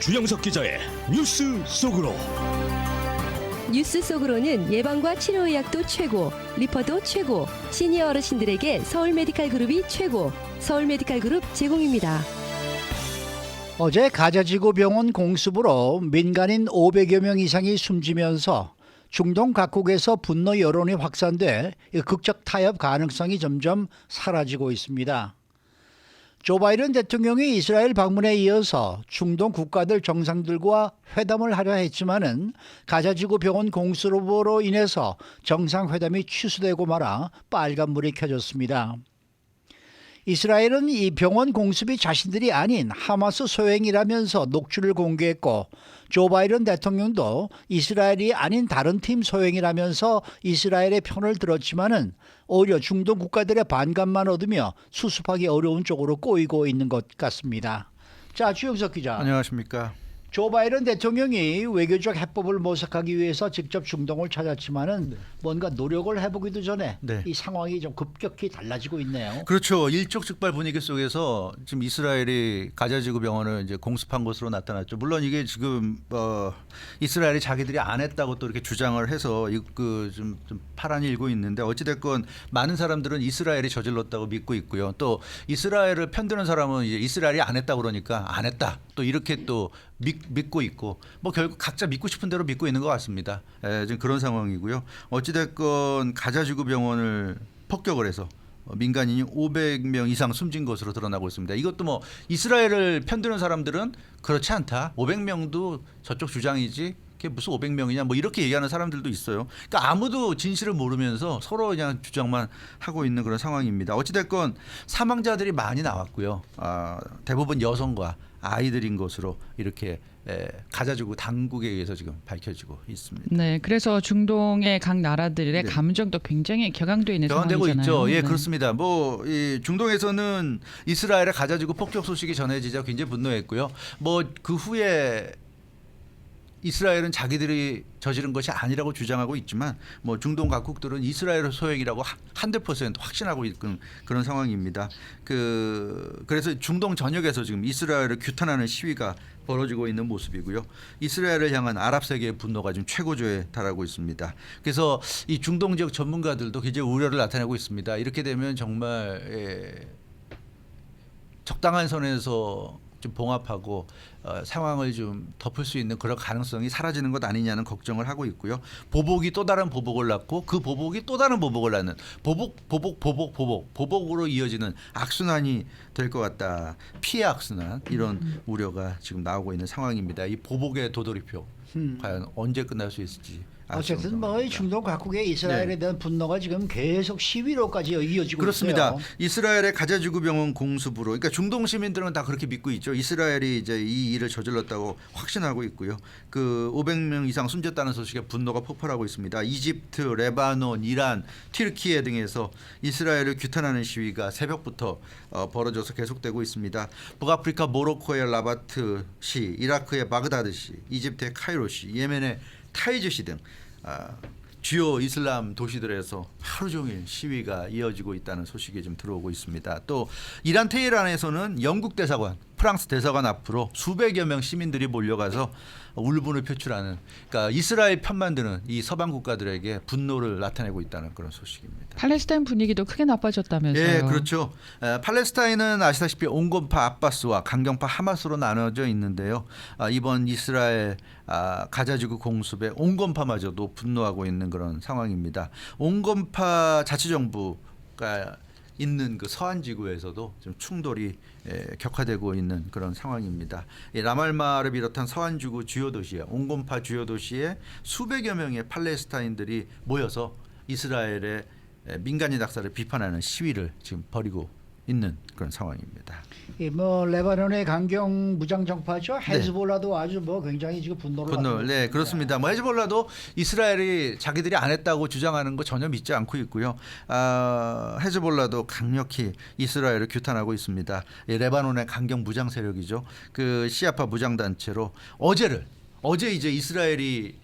주영석 기자의 뉴스 속으로. 뉴스 속으로는 예방과 치료의학도 최고, 리퍼도 최고, 시니어 어르신들에게 서울메디칼그룹이 최고, 서울메디칼그룹 제공입니다. 어제 가자지구 병원 공습으로 민간인 500여 명 이상이 숨지면서 중동 각국에서 분노 여론이 확산돼 극적 타협 가능성이 점점 사라지고 있습니다. 조 바이든 대통령이 이스라엘 방문에 이어서 중동 국가들 정상들과 회담을 하려 했지만은 가자지구 병원 공습으로 인해서 정상회담이 취소되고 말아 빨간불이 켜졌습니다. 이스라엘은 이 병원 공습이 자신들이 아닌 하마스 소행이라면서 녹취를 공개했고, 조 바이든 대통령도 이스라엘이 아닌 다른 팀 소행이라면서 이스라엘의 편을 들었지만은 오히려 중동 국가들의 반감만 얻으며 수습하기 어려운 쪽으로 꼬이고 있는 것 같습니다. 자, 주영석 기자. 안녕하십니까. 조 바이든 대통령이 외교적 해법을 모색하기 위해서 직접 중동을 찾았지만은 뭔가 노력을 해보기도 전에 이 상황이 좀 급격히 달라지고 있네요. 그렇죠. 일촉즉발 분위기 속에서 지금 이스라엘이 가자지구 병원을 이제 공습한 것으로 나타났죠. 물론 이게 지금 이스라엘이 자기들이 안 했다고 또 이렇게 주장을 해서 좀 파란이 일고 있는데, 어찌됐건 많은 사람들은 이스라엘이 저질렀다고 믿고 있고요. 또 이스라엘을 편드는 사람은 이제 이스라엘이 안 했다 그러니까 안 했다, 또 이렇게 또 믿고 있고, 뭐 결국 각자 믿고 싶은 대로 믿고 있는 것 같습니다. 지금 그런 상황이고요. 어찌됐건 가자지구 병원을 폭격을 해서 민간인이 500명 이상 숨진 것으로 드러나고 있습니다. 이것도 뭐 이스라엘을 편드는 사람들은 그렇지 않다, 500명도 저쪽 주장이지 그게 무슨 500명이냐 뭐 이렇게 얘기하는 사람들도 있어요. 그러니까 아무도 진실을 모르면서 서로 그냥 주장만 하고 있는 그런 상황입니다. 어찌됐건 사망자들이 많이 나왔고요. 대부분 여성과 아이들인 것으로 이렇게 가자지구 당국에 의해서 지금 밝혀지고 있습니다. 네, 그래서 중동의 각 나라들의 감정도 굉장히 격앙되어 있는 격앙되고 상황이잖아요. 있죠. 예, 네. 그렇습니다. 뭐 이 중동에서는 이스라엘의 가자지구 폭격 소식이 전해지자 굉장히 분노했고요. 뭐 그 후에 이스라엘은 자기들이 저지른 것이 아니라고 주장하고 있지만, 뭐 중동 각국들은 이스라엘 소행이라고 100% 확신하고 있는 그런 상황입니다. 그래서 중동 전역에서 지금 이스라엘을 규탄하는 시위가 벌어지고 있는 모습이고요. 이스라엘을 향한 아랍 세계의 분노가 지금 최고조에 달하고 있습니다. 그래서 이 중동 지역 전문가들도 굉장히 우려를 나타내고 있습니다. 이렇게 되면 정말 적당한 선에서 좀 봉합하고 상황을 좀 덮을 수 있는 그런 가능성이 사라지는 것 아니냐는 걱정을 하고 있고요. 보복이 또 다른 보복을 낳고 그 보복이 또 다른 보복을 낳는 보복으로 이어지는 악순환이 될 것 같다. 피해 악순환, 이런 우려가 지금 나오고 있는 상황입니다. 이 보복의 도돌이표 과연 언제 끝날 수 있을지. 어쨌든 뭐 중동 각국의 이스라엘에 대한 분노가 지금 계속 시위로까지 이어지고 그렇습니다. 있어요. 이스라엘의 가자지구 병원 공습으로, 그러니까 중동 시민들은 다 그렇게 믿고 있죠. 이스라엘이 이제 이 일을 저질렀다고 확신하고 있고요. 500명 이상 숨졌다는 소식에 분노가 폭발하고 있습니다. 이집트, 레바논, 이란, 튀르키예 등에서 이스라엘을 규탄하는 시위가 새벽부터 벌어져서 계속되고 있습니다. 북아프리카 모로코의 라바트시, 이라크의 바그다드시, 이집트의 카이로시, 예멘의 타이즈시 등 주요 이슬람 도시들에서 하루 종일 시위가 이어지고 있다는 소식이 좀 들어오고 있습니다. 또 이란 테헤란에서는 영국 대사관, 프랑스 대사관 앞으로 수백여 명 시민들이 몰려가서 울분을 표출하는, 그러니까 이스라엘 편만 드는 이 서방 국가들에게 분노를 나타내고 있다는 그런 소식입니다. 팔레스타인 분위기도 크게 나빠졌다면서요. 예, 그렇죠. 팔레스타인은 아시다시피 온건파 아바스와 강경파 하마스로 나눠져 있는데요. 이번 이스라엘 가자지구 공습에 온건파마저도 분노하고 있는 그런 상황입니다. 온건파 자치정부가 있는 그 서한 지구에서도 좀 충돌이 격화되고 있는 그런 상황입니다. 라말마를 비롯한 서한 지구 주요 도시에, 온건파 주요 도시에 수백여 명의 팔레스타인들이 모여서 이스라엘의 민간인 낙사를 비판하는 시위를 지금 벌이고 있는 그런 상황입니다. 뭐 레바논의 강경 무장 정파죠. 헤즈볼라도 아주 뭐 굉장히 지금 분노를 네, 그렇습니다. 뭐 헤즈볼라도 이스라엘이 자기들이 안 했다고 주장하는 거 전혀 믿지 않고 있고요. 헤즈볼라도 강력히 이스라엘을 규탄하고 있습니다. 레바논의 강경 무장 세력이죠. 그 시아파 무장 단체로 어제 이제 이스라엘이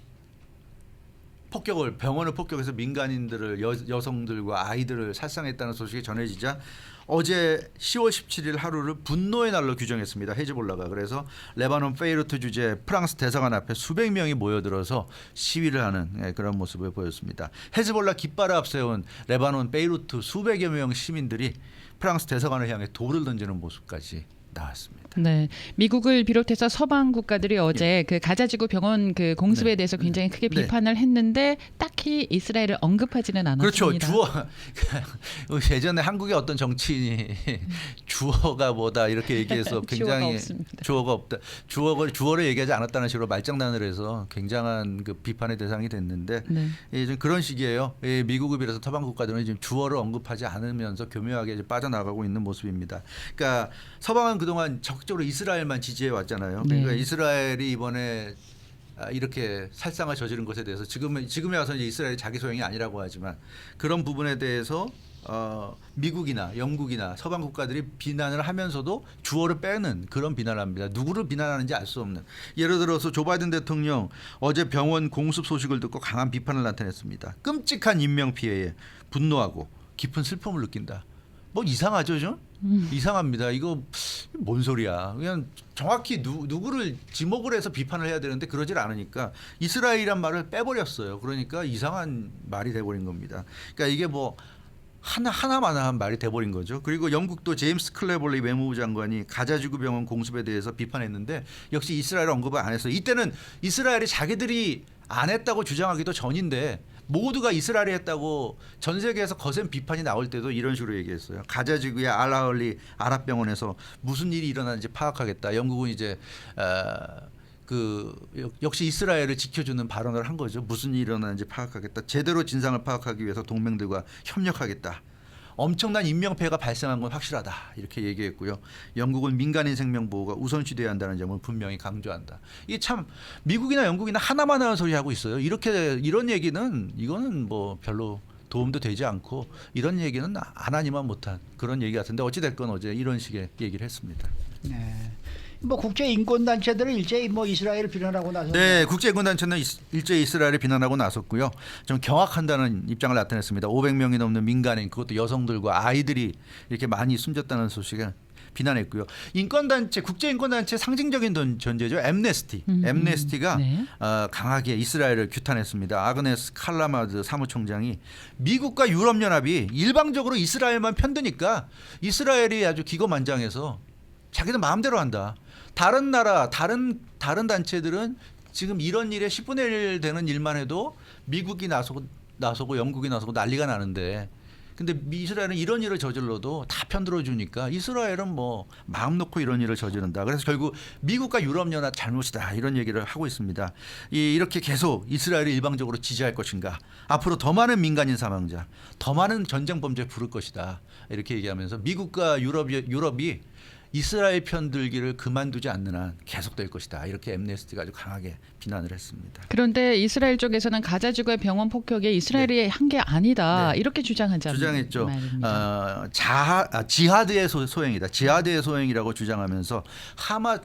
병원을 폭격해서 민간인들을 여성들과 아이들을 살상했다는 소식이 전해지자 어제 10월 17일 하루를 분노의 날로 규정했습니다. 헤즈볼라가. 그래서 레바논 베이루트 주재 프랑스 대사관 앞에 수백 명이 모여들어서 시위를 하는 그런 모습을 보였습니다. 헤즈볼라 깃발을 앞세운 레바논 베이루트 수백여 명 시민들이 프랑스 대사관을 향해 돌을 던지는 모습까지 나왔습니다. 네, 미국을 비롯해서 서방 국가들이 어제 그 가자지구 병원 그 공습에 대해서 굉장히 크게 네. 비판을 했는데 딱히 이스라엘을 언급하지는 않았습니다. 그렇죠. 예전에 한국의 어떤 정치인이 주어가 뭐다 이렇게 얘기해서 굉장히 주어가 없습니다. 주어가 없다. 주어를 얘기하지 않았다는 식으로 말장난을 해서 굉장한 그 비판의 대상이 됐는데 네. 좀 그런 식이에요. 미국을 비롯해서 서방 국가들은 지금 주어를 언급하지 않으면서 교묘하게 이제 빠져나가고 있는 모습입니다. 그러니까 서방은 그동안 적극적으로 이스라엘만 지지해 왔잖아요. 그러니까 네. 이스라엘이 이번에 이렇게 살상을 저지른 것에 대해서 지금에 와서 이제 이스라엘이 자기 소행이 아니라고 하지만 그런 부분에 대해서 미국이나 영국이나 서방 국가들이 비난을 하면서도 주어를 빼는 그런 비난을 합니다. 누구를 비난하는지 알 수 없는. 예를 들어서 조 바이든 대통령 어제 병원 공습 소식을 듣고 강한 비판을 나타냈습니다. 끔찍한 인명 피해에 분노하고 깊은 슬픔을 느낀다. 뭐 이상하죠, 좀? 이상합니다. 이거 뭔 소리야? 그냥 정확히 누구를 지목을 해서 비판을 해야 되는데 그러질 않으니까 이스라엘이란 말을 빼버렸어요. 그러니까 이상한 말이 돼버린 겁니다. 그러니까 이게 뭐 하나만한 말이 돼버린 거죠. 그리고 영국도 제임스 클레볼리 외무부 장관이 가자지구 병원 공습에 대해서 비판했는데 역시 이스라엘 언급을 안 했어요. 이때는 이스라엘이 자기들이 안 했다고 주장하기도 전인데 모두가 이스라엘이 했다고 전 세계에서 거센 비판이 나올 때도 이런 식으로 얘기했어요. 가자지구의 알라얼리 아랍병원에서 무슨 일이 일어나는지 파악하겠다. 영국은 이제 역시 이스라엘을 지켜주는 발언을 한 거죠. 무슨 일이 일어나는지 파악하겠다. 제대로 진상을 파악하기 위해서 동맹들과 협력하겠다. 엄청난 인명피해가 발생한 건 확실하다. 이렇게 얘기했고요. 영국은 민간인 생명 보호가 우선시돼야 한다는 점을 분명히 강조한다. 이게 참 미국이나 영국이나 하나만 하는 소리 하고 있어요. 이런 얘기는 이거는 뭐 별로 도움도 되지 않고 이런 얘기는 안 하니만 못한 그런 얘기 같은데 어찌 됐건 어제 이런 식의 얘기를 했습니다. 네. 뭐 국제 인권 단체들은 일제히 뭐 이스라엘을 비난하고 나서 네, 국제인권단체는 일제 이스라엘을 비난하고 나섰고요. 좀 경악한다는 입장을 나타냈습니다. 500명이 넘는 민간인, 그것도 여성들과 아이들이 이렇게 많이 숨졌다는 소식을 비난했고요. 인권단체, 국제인권단체 상징적인 존재죠. 엠네스티. 엠네스티가 네. 강하게 이스라엘을 규탄했습니다. 아그네스 칼라마드 사무총장이 미국과 유럽연합이 일방적으로 이스라엘만 편드니까 이스라엘이 아주 기고만장해서 자기들 마음대로 한다. 다른 나라, 다른 단체들은 지금 이런 일에 10분의 1 되는 일만 해도 미국이 나서고 영국이 나서고 난리가 나는데 근데 이스라엘은 이런 일을 저질러도 다 편들어 주니까 이스라엘은 뭐 마음 놓고 이런 일을 저지른다. 그래서 결국 미국과 유럽연합 잘못이다. 이런 얘기를 하고 있습니다. 이렇게 계속 이스라엘을 일방적으로 지지할 것인가. 앞으로 더 많은 민간인 사망자, 더 많은 전쟁 범죄 부를 것이다. 이렇게 얘기하면서 미국과 유럽이 이스라엘 편들기를 그만두지 않는 한 계속될 것이다. 이렇게 엠네스티가 아주 강하게 비난을 했습니다. 그런데 이스라엘 쪽에서는 가자지구의 병원 폭격에 이스라엘이 한 게 아니다. 네. 이렇게 주장했죠. 말입니다. 지하드의 소행이다. 지하드의 소행이라고 주장하면서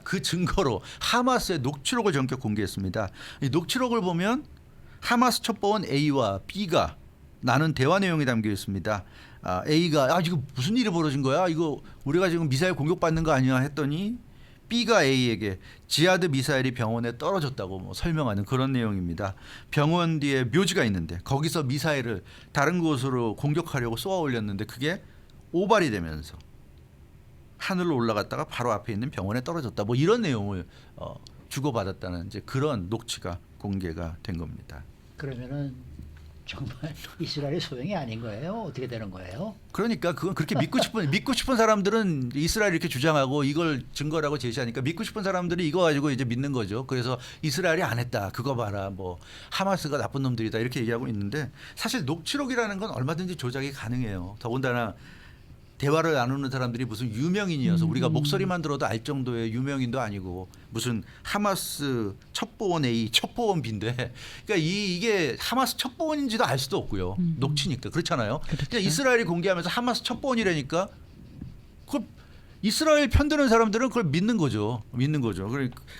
그 증거로 하마스의 녹취록을 전격 공개했습니다. 이 녹취록을 보면 하마스 첩보원 A와 B가 나눈 대화 내용이 담겨 있습니다. A가 이거 무슨 일이 벌어진 거야? 이거 우리가 지금 미사일 공격받는 거 아니야? 했더니 B가 A에게 지하드 미사일이 병원에 떨어졌다고 뭐 설명하는 그런 내용입니다. 병원 뒤에 묘지가 있는데 거기서 미사일을 다른 곳으로 공격하려고 쏘아 올렸는데 그게 오발이 되면서 하늘로 올라갔다가 바로 앞에 있는 병원에 떨어졌다. 뭐 이런 내용을 주고받았다는 이제 그런 녹취가 공개가 된 겁니다. 그러면은 정말 이스라엘의 소행이 아닌 거예요? 어떻게 되는 거예요? 그러니까 그건 그렇게 믿고 싶은 사람들은 이스라엘 이렇게 주장하고 이걸 증거라고 제시하니까 믿고 싶은 사람들이 이거 가지고 이제 믿는 거죠. 그래서 이스라엘이 안 했다. 그거 봐라. 뭐 하마스가 나쁜 놈들이다. 이렇게 얘기하고 있는데 사실 녹취록이라는 건 얼마든지 조작이 가능해요. 더군다나 대화를 나누는 사람들이 무슨 유명인이어서 우리가 목소리만 들어도 알 정도의 유명인도 아니고 무슨 하마스 첩보원 A, 첩보원 B인데 그러니까 이게 하마스 첩보원인지도 알 수도 없고요. 녹취니까 그렇잖아요. 그렇죠. 그냥 이스라엘이 공개하면서 하마스 첩보원이라니까 그걸 이스라엘 편드는 사람들은 그걸 믿는 거죠.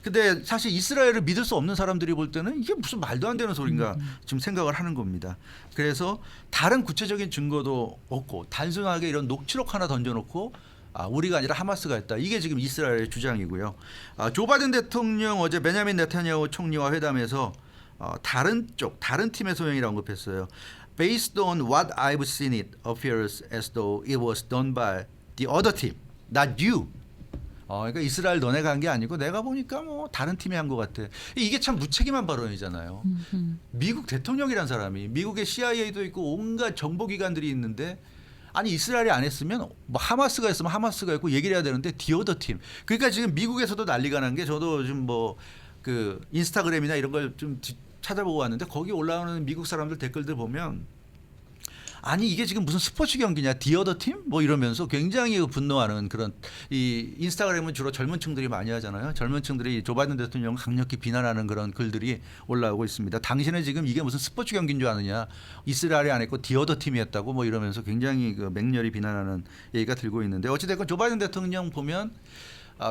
근데 사실 이스라엘을 믿을 수 없는 사람들이 볼 때는 이게 무슨 말도 안 되는 소린가 지금 생각을 하는 겁니다. 그래서 다른 구체적인 증거도 없고 단순하게 이런 녹취록 하나 던져놓고 우리가 아니라 하마스가 했다. 이게 지금 이스라엘의 주장이고요. 조 바이든 대통령 어제 베냐민 네타냐후 총리와 회담에서 다른 팀의 소행이라고 언급했어요. Based on what I've seen, it appears as though it was done by the other team, not you. 그러니까 이스라엘 너네가 한 게 아니고 내가 보니까 뭐 다른 팀이 한 것 같아. 이게 참 무책임한 발언이잖아요. 미국 대통령이란 사람이 미국의 CIA도 있고 온갖 정보기관들이 있는데 아니 이스라엘이 안 했으면 뭐 하마스가 했으면 하마스가 했고 얘기를 해야 되는데 디어더 팀. 그러니까 지금 미국에서도 난리가 난 게 저도 좀 뭐 그 인스타그램이나 이런 걸 좀 찾아보고 왔는데 거기 올라오는 미국 사람들 댓글들 보면 아니 이게 지금 무슨 스포츠 경기냐 디어더 팀? 뭐 이러면서 굉장히 분노하는 그런 이 인스타그램은 주로 젊은 층들이 많이 하잖아요. 젊은 층들이 조 바이든 대통령을 강력히 비난하는 그런 글들이 올라오고 있습니다. 당신은 지금 이게 무슨 스포츠 경기인 줄 아느냐. 이스라엘이 안 했고 디어더 팀이 했다고 뭐 이러면서 굉장히 그 맹렬히 비난하는 얘기가 들고 있는데 어찌됐건 조 바이든 대통령 보면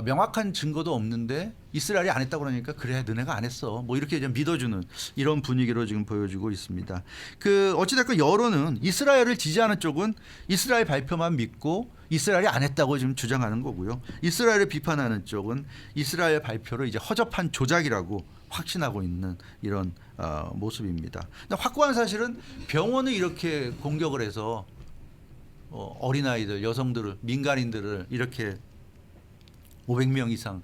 명확한 증거도 없는데 이스라엘이 안 했다고 그러니까 그래 너네가 안 했어 뭐 이렇게 좀 믿어주는 이런 분위기로 지금 보여주고 있습니다. 그 어찌됐건 여론은 이스라엘을 지지하는 쪽은 이스라엘 발표만 믿고 이스라엘이 안 했다고 지금 주장하는 거고요. 이스라엘을 비판하는 쪽은 이스라엘 발표를 이제 허접한 조작이라고 확신하고 있는 이런 모습입니다. 근데 확고한 사실은 병원을 이렇게 공격을 해서 어린아이들, 여성들을, 민간인들을 이렇게 500명 이상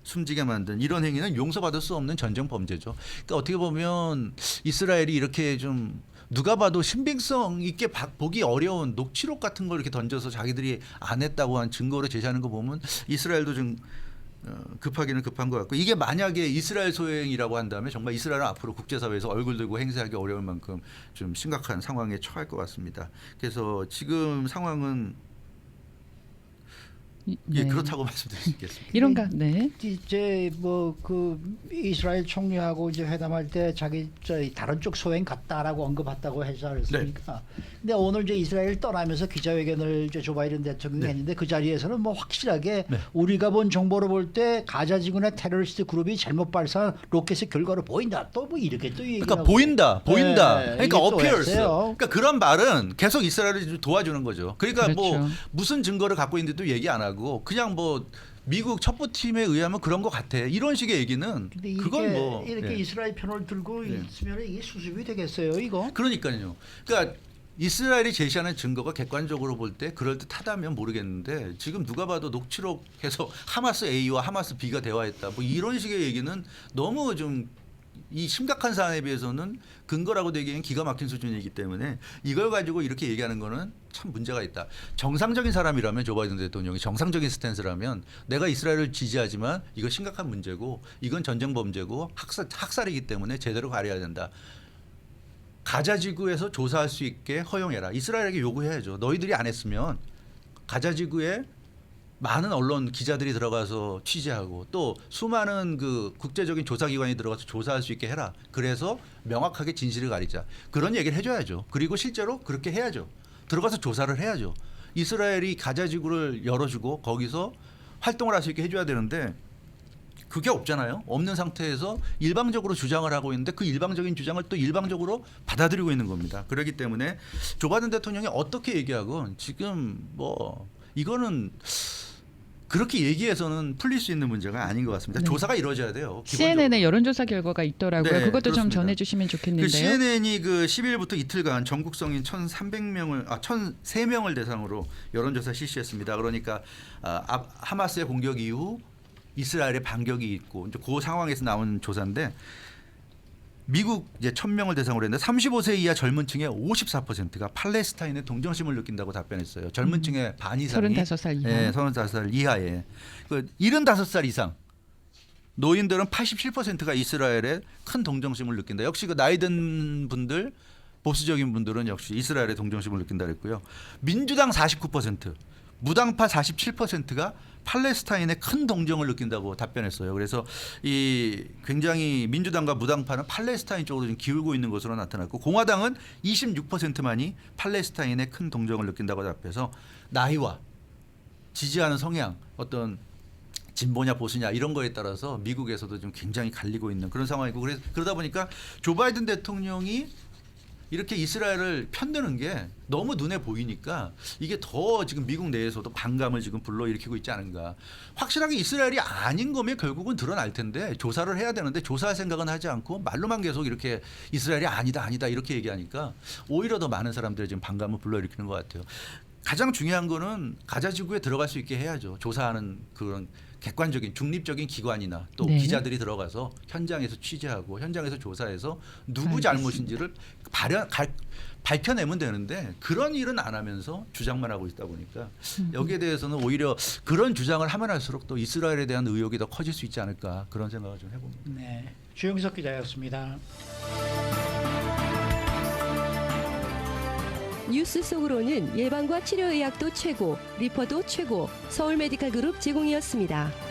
숨지게 만든 이런 행위는 용서받을 수 없는 전쟁 범죄죠. 그러니까 어떻게 보면 이스라엘이 이렇게 좀 누가 봐도 신빙성 있게 보기 어려운 녹취록 같은 걸 이렇게 던져서 자기들이 안 했다고 한 증거를 제시하는 거 보면 이스라엘도 좀 급하기는 급한 것 같고 이게 만약에 이스라엘 소행이라고 한다면 정말 이스라엘은 앞으로 국제사회에서 얼굴 들고 행세하기 어려울 만큼 좀 심각한 상황에 처할 것 같습니다. 그래서 지금 상황은 예, 그렇다고 말씀드릴 수 있겠습니다. 이런가? 네. 이제 뭐 그 이스라엘 총리하고 이제 회담할 때 자기 다른 쪽 소행 갔다라고 언급했다고 하지 않았습니까? 근데 오늘 이제 이스라엘 떠나면서 기자회견을 이제 조 바이든 대통령이 했는데 그 자리에서는 뭐 확실하게 우리가 본 정보로 볼 때 가자 지구의 테러리스트 그룹이 잘못 발사한 로켓의 결과로 보인다. 또 뭐 이렇게 또 얘기하고. 그러니까 보인다. 그러니까 appears. 했어요. 그러니까 그런 말은 계속 이스라엘을 좀 도와주는 거죠. 그러니까 그렇죠. 뭐 무슨 증거를 갖고 있는데도 얘기 안 하고 그냥 뭐 미국 첩보팀에 의하면 그런 것 같아. 이런 식의 얘기는 근데 그건 뭐 이렇게 이스라엘 편을 들고 있으면 이게 수습이 되겠어요, 이거? 그러니까요. 그러니까 이스라엘이 제시하는 증거가 객관적으로 볼 때 그럴 듯하다면 모르겠는데 지금 누가 봐도 녹취록해서 하마스 A와 하마스 B가 대화했다. 뭐 이런 식의 얘기는 너무 좀 이 심각한 사안에 비해서는 근거라고 되기엔 기가 막힌 수준이기 때문에 이걸 가지고 이렇게 얘기하는 거는 참 문제가 있다. 정상적인 사람이라면 조 바이든 대통령이 정상적인 스탠스라면 내가 이스라엘을 지지하지만 이거 심각한 문제고 이건 전쟁 범죄고 학살이기 때문에 제대로 가려야 된다. 가자 지구에서 조사할 수 있게 허용해라. 이스라엘에게 요구해야죠. 너희들이 안 했으면 가자 지구에 많은 언론 기자들이 들어가서 취재하고 또 수많은 그 국제적인 조사기관이 들어가서 조사할 수 있게 해라. 그래서 명확하게 진실을 가리자. 그런 얘기를 해줘야죠. 그리고 실제로 그렇게 해야죠. 들어가서 조사를 해야죠. 이스라엘이 가자 지구를 열어주고 거기서 활동을 할 수 있게 해줘야 되는데 그게 없잖아요. 없는 상태에서 일방적으로 주장을 하고 있는데 그 일방적인 주장을 또 일방적으로 받아들이고 있는 겁니다. 그렇기 때문에 조 바이든 대통령이 어떻게 얘기하건 지금 뭐 이거는 그렇게 얘기해서는 풀릴 수 있는 문제가 아닌 것 같습니다. 조사가 이루어져야 돼요. CNN의 여론조사 결과가 있더라고요. 네, 그것도 좀 그렇습니다. 전해주시면 좋겠는데요. 그 CNN이 그 10일부터 이틀간 전국 성인 1,300명을 대상으로 여론조사 실시했습니다. 그러니까 하마스의 공격 이후 이스라엘의 반격이 있고 이제 그 상황에서 나온 조사인데 미국 이제 1,000명을 대상으로 했는데 35세 이하 젊은 층의 54%가 팔레스타인에 동정심을 느낀다고 답변했어요. 젊은 층의 반 이상이 35살 이하. 네, 35살 이하에. 그 75살 이상 노인들은 87%가 이스라엘에 큰 동정심을 느낀다. 역시 그 나이 든 분들 보수적인 분들은 역시 이스라엘에 동정심을 느낀다 그랬고요. 민주당 49%, 무당파 47%가 팔레스타인에 큰 동정을 느낀다고 답변했어요. 그래서 이 굉장히 민주당과 무당파는 팔레스타인 쪽으로 좀 기울고 있는 것으로 나타났고 공화당은 26%만이 팔레스타인에 큰 동정을 느낀다고 답해서 나이와 지지하는 성향 어떤 진보냐 보수냐 이런 거에 따라서 미국에서도 좀 굉장히 갈리고 있는 그런 상황이고 그러다 보니까 조 바이든 대통령이 이렇게 이스라엘을 편드는 게 너무 눈에 보이니까 이게 더 지금 미국 내에서도 반감을 지금 불러일으키고 있지 않은가. 확실하게 이스라엘이 아닌 거면 결국은 드러날 텐데 조사를 해야 되는데 조사할 생각은 하지 않고 말로만 계속 이렇게 이스라엘이 아니다 이렇게 얘기하니까 오히려 더 많은 사람들이 지금 반감을 불러일으키는 것 같아요. 가장 중요한 거는 가자 지구에 들어갈 수 있게 해야죠. 조사하는 그런 객관적인 중립적인 기관이나 또 네. 기자들이 들어가서 현장에서 취재하고 현장에서 조사해서 누구 알겠습니다. 잘못인지를 밝혀내면 되는데 그런 일은 안 하면서 주장만 하고 있다 보니까 여기에 대해서는 오히려 그런 주장을 하면 할수록 또 이스라엘에 대한 의혹이 더 커질 수 있지 않을까 그런 생각을 좀 해봅니다. 네, 주영석 기자였습니다. 뉴스 속으로는 예방과 치료의학도 최고, 리퍼도 최고, 서울 메디칼 그룹 제공이었습니다.